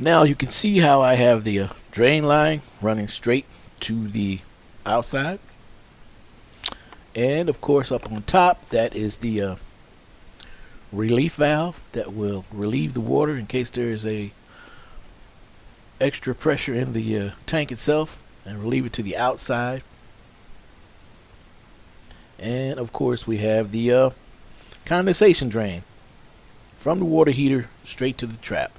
Now you can see how I have the drain line running straight to the outside, and of course up on top that is the relief valve that will relieve the water in case there is a extra pressure in the tank itself, and relieve it to the outside. And of course we have the condensation drain from the water heater straight to the trap.